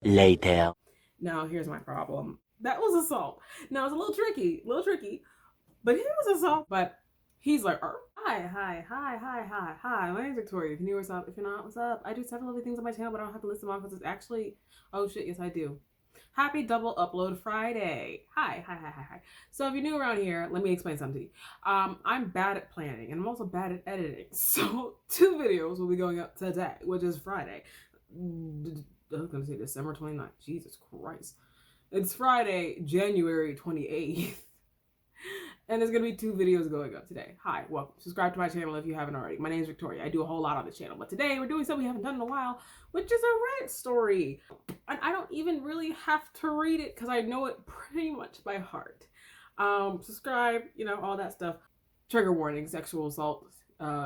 Later. Now, here's my problem. That was assault. Now, it's a little tricky, but it was assault. But he's like, hi. My name's Victoria. If you knew what's up, if you're not, what's up? I do several other things on my channel, but I don't have to list them off because it's actually, oh shit, yes, I do. Happy double upload Friday. Hi. So if you're new around here, let me explain something to you. I'm bad at planning and I'm also bad at editing. So 2 videos will be going up today, which is Friday. I was going to say December 29th. Jesus Christ. It's Friday, January 28th. And there's going to be 2 videos going up today. Hi, welcome. Subscribe to my channel if you haven't already. My name is Victoria. I do a whole lot on this channel. But today we're doing something we haven't done in a while, which is a Reddit story. And I don't even really have to read it because I know it pretty much by heart. Subscribe, all that stuff. Trigger warning, sexual assault,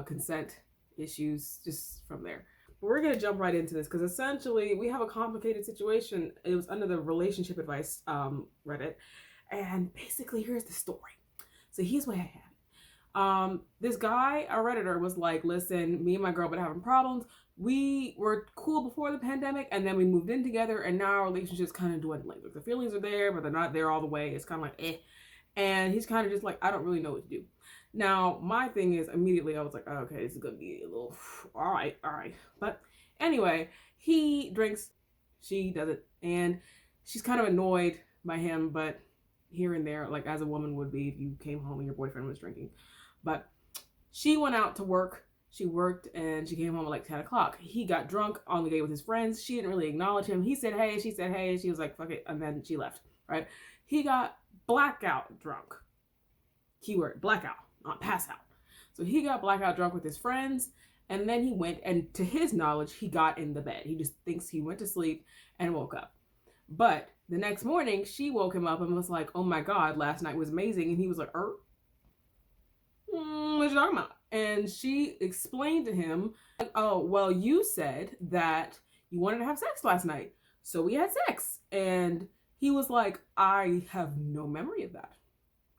consent issues, just from there. But we're going to jump right into this because essentially we have a complicated situation. It was under the relationship advice Reddit. And basically, here's the story. So here's what happened. This guy, a Redditor, was like, listen, me and my girl been having problems. We were cool before the pandemic, and then we moved in together, and now our relationship's kind of dwindling. Like, the feelings are there, but they're not there all the way. It's kind of like, eh. And he's kind of just like, I don't really know what to do. Now, my thing is, immediately I was like, oh, okay, this is going to be a little, all right. But anyway, he drinks, she doesn't, and she's kind of annoyed by him, but here and there, like as a woman would be if you came home and your boyfriend was drinking. But she went out to work. She worked and she came home at like 10 o'clock. He got drunk on the day with his friends. She didn't really acknowledge him. He said, hey, she said, hey. She was like, fuck it. And then she left, right? He got blackout drunk. Keyword, blackout, not pass out. So he got blackout drunk with his friends. And then he went, and to his knowledge, he got in the bed. He just thinks he went to sleep and woke up. But the next morning, she woke him up and was like, oh my God, last night was amazing. And he was like, what you talking about? And she explained to him, like, oh, well, you said that you wanted to have sex last night. So we had sex. And he was like, I have no memory of that.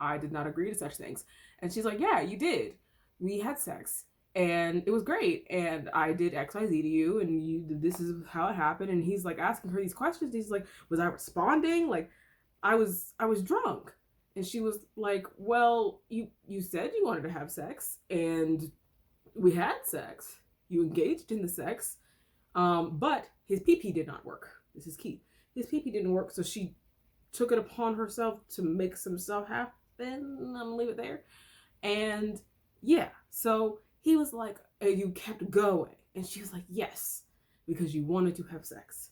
I did not agree to such things. And she's like, yeah, you did. We had sex. And it was great. And I did XYZ to you. And this is how it happened. And he's like asking her these questions. He's like, was I responding? Like, I was drunk. And she was like, well, you said you wanted to have sex. And we had sex. You engaged in the sex. But his pee-pee did not work. This is key. His pee-pee didn't work. So she took it upon herself to make some stuff happen. I'm gonna leave it there. And yeah, so he was like, you kept going. And she was like, yes, because you wanted to have sex.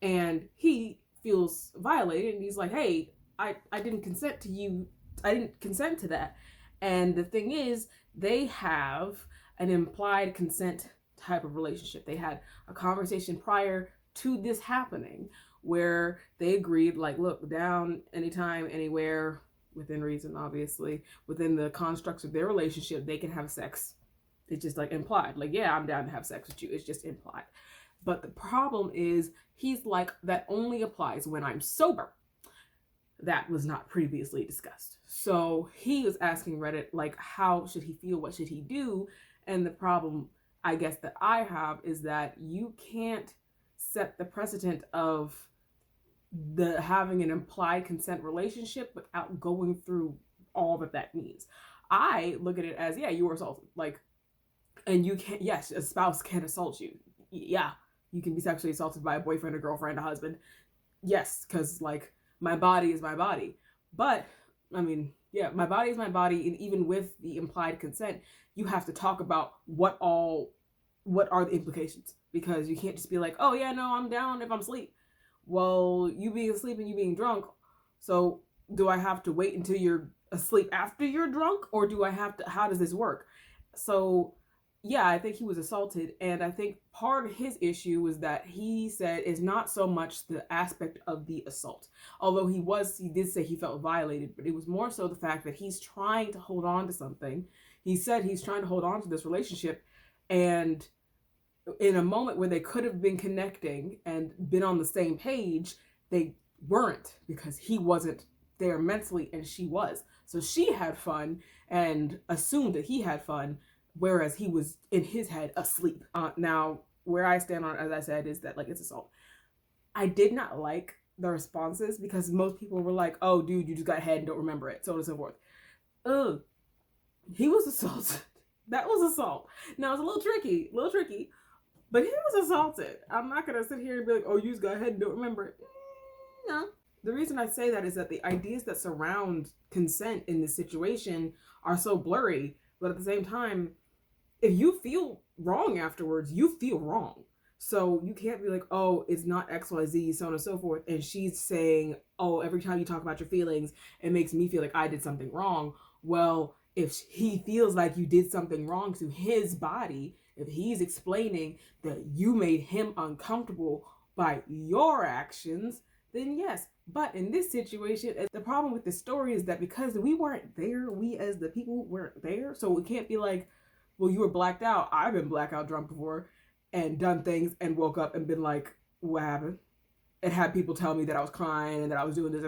And he feels violated. And he's like, hey, I didn't consent to you. I didn't consent to that. And the thing is, they have an implied consent type of relationship. They had a conversation prior to this happening where they agreed, like, look, down anytime, anywhere, within reason, obviously, within the constructs of their relationship, they can have sex. It's just like implied. Like, yeah, I'm down to have sex with you. It's just implied. But the problem is, he's like, that only applies when I'm sober. That was not previously discussed. So he was asking Reddit, like, how should he feel? What should he do? And the problem, I guess, that I have is that you can't set the precedent of the having an implied consent relationship without going through all that means. I look at it as, yeah, you were assaulted. Like, and you can't, yes, a spouse can assault you. Yeah, you can be sexually assaulted by a boyfriend, a girlfriend, a husband. Yes, because, like, my body is my body. But, I mean, yeah, my body is my body. And even with the implied consent, you have to talk about what are the implications. Because you can't just be like, oh, yeah, no, I'm down if I'm asleep. Well, you being asleep and you being drunk, so do I have to wait until you're asleep after you're drunk? Or do I have to, how does this work? So yeah, I think he was assaulted. And I think part of his issue was that he said is not so much the aspect of the assault. Although he did say he felt violated, but it was more so the fact that he's trying to hold on to something. He said he's trying to hold on to this relationship, and in a moment where they could have been connecting and been on the same page, they weren't because he wasn't there mentally and she was. So she had fun and assumed that he had fun, whereas he was in his head asleep. Now, where I stand on it, as I said, is that, like, it's assault. I did not like the responses because most people were like, oh, dude, you just got head and don't remember it, so on and so forth. Ugh. He was assaulted. That was assault. Now, it's a little tricky, but he was assaulted. I'm not going to sit here and be like, oh, you just got head and don't remember it. No. The reason I say that is that the ideas that surround consent in this situation are so blurry, but at the same time, if you feel wrong afterwards, you feel wrong. So you can't be like, oh, it's not XYZ, so on and so forth. And she's saying, oh, every time you talk about your feelings, it makes me feel like I did something wrong. Well, if he feels like you did something wrong to his body, if he's explaining that you made him uncomfortable by your actions, then yes. But in this situation, the problem with the story is that because we weren't there, we as the people weren't there. So it can't be like, well, you were blacked out. I've been blackout drunk before and done things and woke up and been like, what happened? And had people tell me that I was crying and that I was doing this.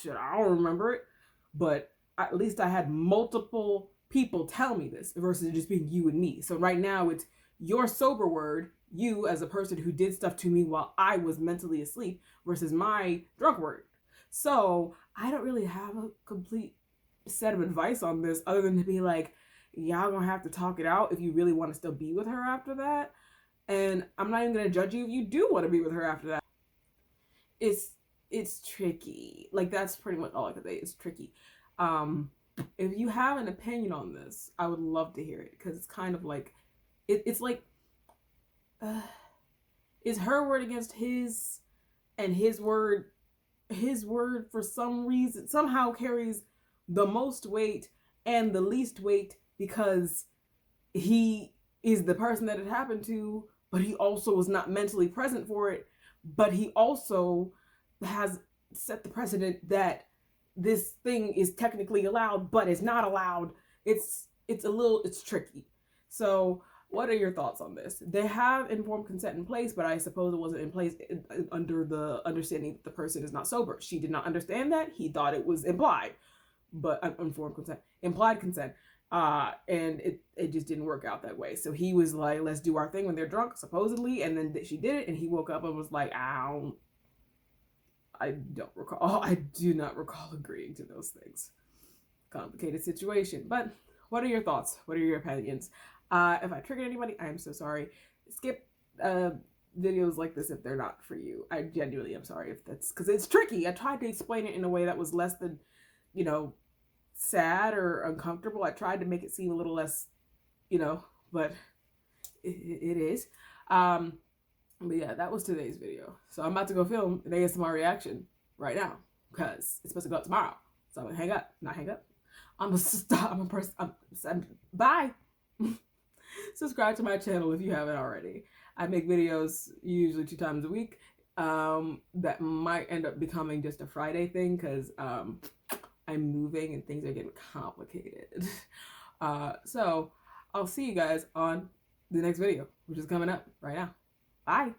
Shit, I don't remember it. But at least I had multiple people tell me this versus just being you and me. So right now it's your sober word, you as a person who did stuff to me while I was mentally asleep, versus my drunk word. So I don't really have a complete set of advice on this other than to be like, y'all gonna have to talk it out if you really want to still be with her after that. And I'm not even gonna judge you if you do want to be with her after that. It's tricky. Like, that's pretty much all I can say. It's tricky. If you have an opinion on this, I would love to hear it, because it's kind of like it's like is her word against his, and his word for some reason somehow carries the most weight and the least weight because he is the person that it happened to, but he also was not mentally present for it, but he also has set the precedent that this thing is technically allowed but it's not allowed. It's tricky. So what are your thoughts on this? They have informed consent in place, but I suppose it wasn't in place under the understanding that the person is not sober. She did not understand that. He thought it was implied, but informed consent, implied consent. And it just didn't work out that way. So he was like, let's do our thing when they're drunk, supposedly. And then she did it, and he woke up and was like, I do not recall agreeing to those things. Complicated situation. But what are your thoughts? What are your opinions? If I triggered anybody, I'm so sorry. Skip videos like this if they're not for you. I genuinely am sorry if that's, because it's tricky. I tried to explain it in a way that was less than, sad or uncomfortable. I tried to make it seem a little less, but it is. But yeah, that was today's video. So I'm about to go film an ASMR reaction right now because it's supposed to go out tomorrow. So I'm gonna hang up. I'm gonna stop. Bye. Subscribe to my channel if you haven't already. I make videos usually 2 times a week. That might end up becoming just a Friday thing because I'm moving and things are getting complicated. So I'll see you guys on the next video, which is coming up right now. Bye.